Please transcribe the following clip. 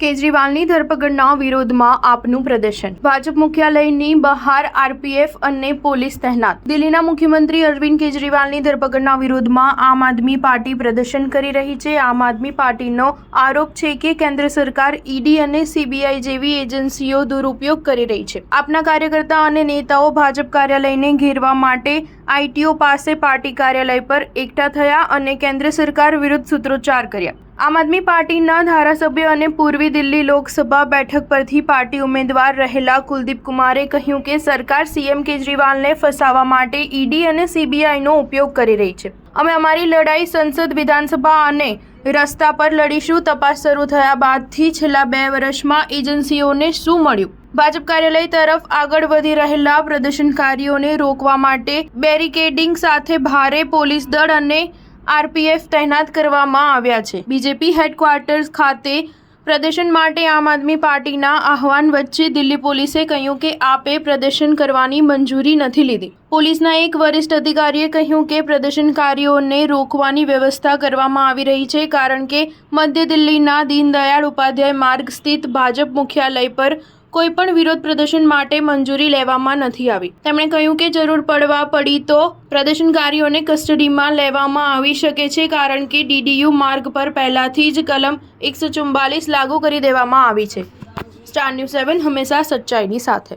કેજરીવાલની ધરપકડના વિરોધમાં આપનું પ્રદર્શન. ભાજપ મુખ્યાલયની બહાર આરપીએફ અને પોલીસ તહેનાત. દિલ્હીના મુખ્યમંત્રી અરવિંદ કેજરીવાલની ધરપકડના વિરોધમાં આમ આદમી પાર્ટી પ્રદર્શન કરી રહી છે. આમ આદમી પાર્ટીનો આરોપ છે કે કેન્દ્ર સરકાર ઈડી અને સીબીઆઈ જેવી એજન્સીઓ દુરુપયોગ કરી રહી છે. આપના કાર્યકર્તા અને નેતાઓ ભાજપ કાર્યાલયને ઘેરવા માટે આઈટીઓ પાસે પાર્ટી કાર્યાલય પર એકઠા થયા અને કેન્દ્ર સરકાર વિરુદ્ધ સૂત્રોચ્ચાર કર્યા. આમ આદમી પાર્ટીના ધારાસભ્ય અને પૂર્વી દિલ્હી લોકસભા બેઠક પરથી પાર્ટી ઉમેદવાર રહેલા કુલદીપ કુમારે કહ્યું કે સરકાર સીએમ કેજરીવાલને ફસાવવા માટે ઈડી અને સીબીઆઈનો ઉપયોગ કરી રહી છે. અમે અમારી લડાઈ સંસદ, વિધાનસભા અને રસ્તા પર લડીશું. તપાસ શરૂ થયા બાદથી છેલ્લા 2 વર્ષમાં એજન્સીઓને શું મળ્યું? ભાજપ કાર્યાલય તરફ આગળ વધી રહેલા પ્રદર્શનકારીઓને રોકવા માટે બેરિકેડિંગ સાથે ભારે પોલીસ દળ અને આરપીએફ તૈનાત કરવામાં આવ્યા છે. બીજેપી હેડક્વાર્ટર્સ ખાતે પ્રદર્શન માટે આમ આદમી પાર્ટીના આહવાન વચ્ચે દિલ્હી પોલીસે કહ્યું કે આપે પ્રદર્શન કરવાની મંજૂરી નથી લીધી. પોલીસના એક વરિષ્ઠ અધિકારીએ કહ્યું કે પ્રદર્શનકારીઓને રોકવાની વ્યવસ્થા કરવામાં આવી રહી છે કારણ કે મધ્ય દિલ્હીના દીનદયાળ ઉપાધ્યાય માર્ગ સ્થિત ભાજપ મુખ્યાલય પર કોઈ પણ વિરોધ પ્રદર્શન માટે મંજૂરી લેવામાં નથી આવી. તેમણે કહ્યું કે જરૂર પડી તો પ્રદર્શનકારીઓને કસ્ટડીમાં લેવામાં આવી શકે છે કારણ કે ડીડીયુ માર્ગ પર પહેલાથી જ કલમ 144 લાગુ કરી દેવામાં આવી છે. સ્ટાર ન્યૂઝ 7 હંમેશા સચ્ચાઈની સાથે.